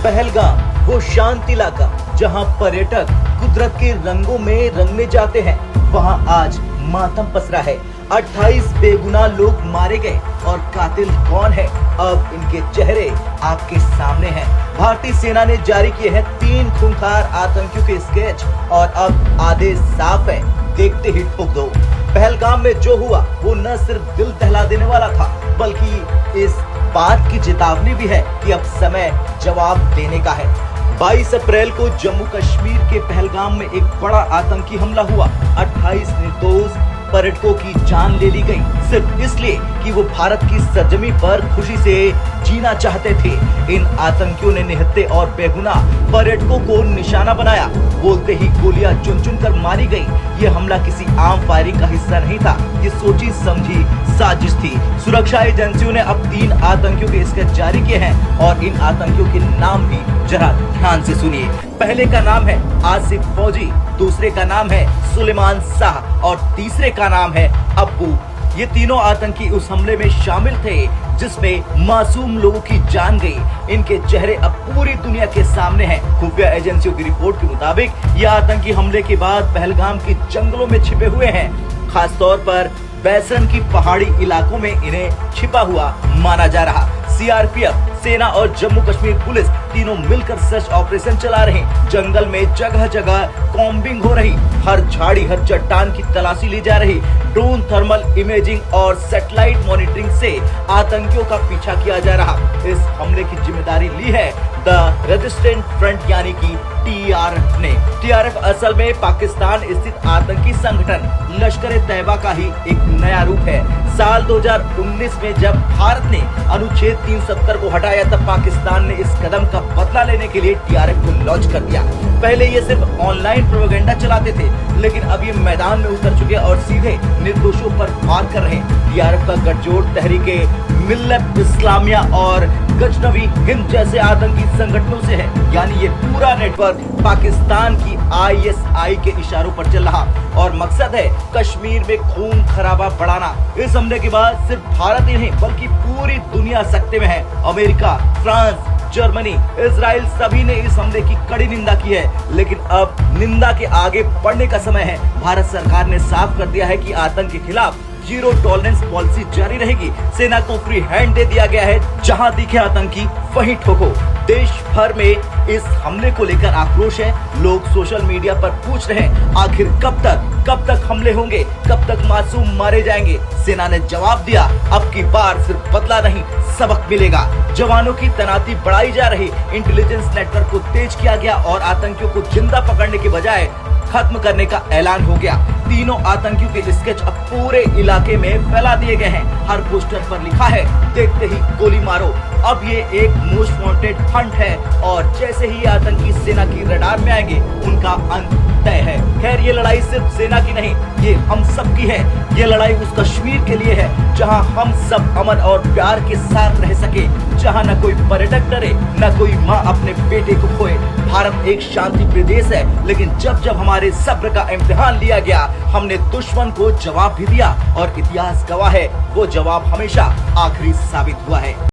पहलगाम वो शांत इलाका जहां पर्यटक कुदरत के रंगों में रंगने जाते हैं, वहां आज मातम पसरा है। 28 बेगुनाह लोग मारे गए और कातिल कौन है, अब इनके चेहरे आपके सामने हैं। भारतीय सेना ने जारी किए हैं 3 खूंखार आतंकियों के स्केच और अब आदेश साफ है, देखते ही ठोक दो। पहलगाम में जो हुआ वो न सिर्फ दिल दहला देने वाला था, बल्कि इस बात की चेतावनी भी है कि अब समय जवाब देने का है। 22 अप्रैल को जम्मू कश्मीर के पहलगाम में एक बड़ा आतंकी हमला हुआ। 28 निर्दोष पर्यटकों की जान ले ली गई, सिर्फ इसलिए कि वो भारत की सरजमी पर खुशी से जीना चाहते थे। इन आतंकियों ने निहत्थे और बेगुनाह पर्यटकों को निशाना बनाया, बोलते ही गोलियां चुन चुन कर मारी गई। ये हमला किसी आम फायरिंग का हिस्सा नहीं था, ये सोची समझी साजिश थी। सुरक्षा एजेंसियों ने अब 3 आतंकियों के स्केच जारी किए हैं और इन आतंकियों के नाम भी जरा ध्यान से सुनिए। पहले का नाम है आसिफ फौजी, दूसरे का नाम है सुलेमान शाह और तीसरे का नाम है अब्बू। ये तीनों आतंकी उस हमले में शामिल थे जिसमें मासूम लोगों की जान गई। इनके चेहरे अब पूरी दुनिया के सामने हैं। खुफिया एजेंसियों की रिपोर्ट के मुताबिक ये आतंकी हमले के बाद पहलगाम के जंगलों में छिपे हुए हैं। खास तौर पर बैसन की पहाड़ी इलाकों में इन्हें छिपा हुआ माना जा रहा। सीआरपीएफ, सेना और जम्मू कश्मीर पुलिस तीनों मिलकर सर्च ऑपरेशन चला रहे हैं। जंगल में जगह जगह कॉम्बिंग हो रही, हर झाड़ी हर चट्टान की तलाशी ली जा रही। ड्रोन, थर्मल इमेजिंग और सैटेलाइट मॉनिटरिंग से आतंकियों का पीछा किया जा रहा। इस हमले की जिम्मेदारी ली है द रेजिस्टेंट फ्रंट यानी कि टीआरएफ ने। टीआरएफ असल में पाकिस्तान स्थित आतंकी संगठन लश्कर-ए-तैयबा का ही एक नया रूप है। साल 2019 में जब भारत ने अनुच्छेद 370 को हटाया, तब पाकिस्तान ने इस कदम का बदला लेने के लिए टीआरएफ को लॉन्च कर दिया। पहले ये सिर्फ ऑनलाइन प्रोपेगेंडा चलाते थे, लेकिन अब ये मैदान में उतर चुके और सीधे निर्दोषों पर वार कर रहे हैं। टीआरएफ का गठजोड़ तहरीके मिल्लत इस्लामिया और गजनवी हिंद जैसे आतंकी संगठनों से है, यानी ये पूरा नेटवर्क पाकिस्तान की आईएसआई के इशारों पर चल रहा और मकसद है कश्मीर में खून खराबा बढ़ाना। इस हमले के बाद सिर्फ भारत ही नहीं बल्कि पूरी दुनिया सकते में है। अमेरिका, फ्रांस, जर्मनी, इजराइल सभी ने इस हमले की कड़ी निंदा की है, लेकिन अब निंदा के आगे बढ़ने का समय है। भारत सरकार ने साफ कर दिया है कि आतंक के खिलाफ जीरो टॉलरेंस पॉलिसी जारी रहेगी। सेना को फ्री हैंड दे दिया गया है, जहां दिखे आतंकी वहीं ठोको। देश भर में इस हमले को लेकर आक्रोश है। लोग सोशल मीडिया पर पूछ रहे हैं, आखिर कब तक हमले होंगे, कब तक मासूम मारे जाएंगे। सेना ने जवाब दिया, अब की बार सिर्फ बदला नहीं सबक मिलेगा। जवानों की तैनाती बढ़ाई जा रही, इंटेलिजेंस नेटवर्क को तेज किया गया और आतंकियों को जिंदा पकड़ने के बजाय खत्म करने का ऐलान हो गया। तीनों आतंकियों के स्केच अब पूरे इलाके में फैला दिए गए हैं। हर पोस्टर पर लिखा है, देखते ही गोली मारो। अब ये एक मोस्ट वांटेड हंट है और जैसे ही आतंकी सेना की रडार में आएंगे, उनका अंत तय है। खैर, ये लड़ाई सिर्फ सेना की नहीं, ये हम सब की है। ये लड़ाई उस कश्मीर के लिए है जहां हम सब अमन और प्यार के साथ रह सके, जहां न कोई पर्यटक डरे, न कोई माँ अपने बेटे को खोए। भारत एक शांति प्रदेश है, लेकिन जब जब हमारे सब्र का इम्तिहान लिया गया, हमने दुश्मन को जवाब भी दिया और इतिहास गवाह है, वो जवाब हमेशा आखिरी साबित हुआ है।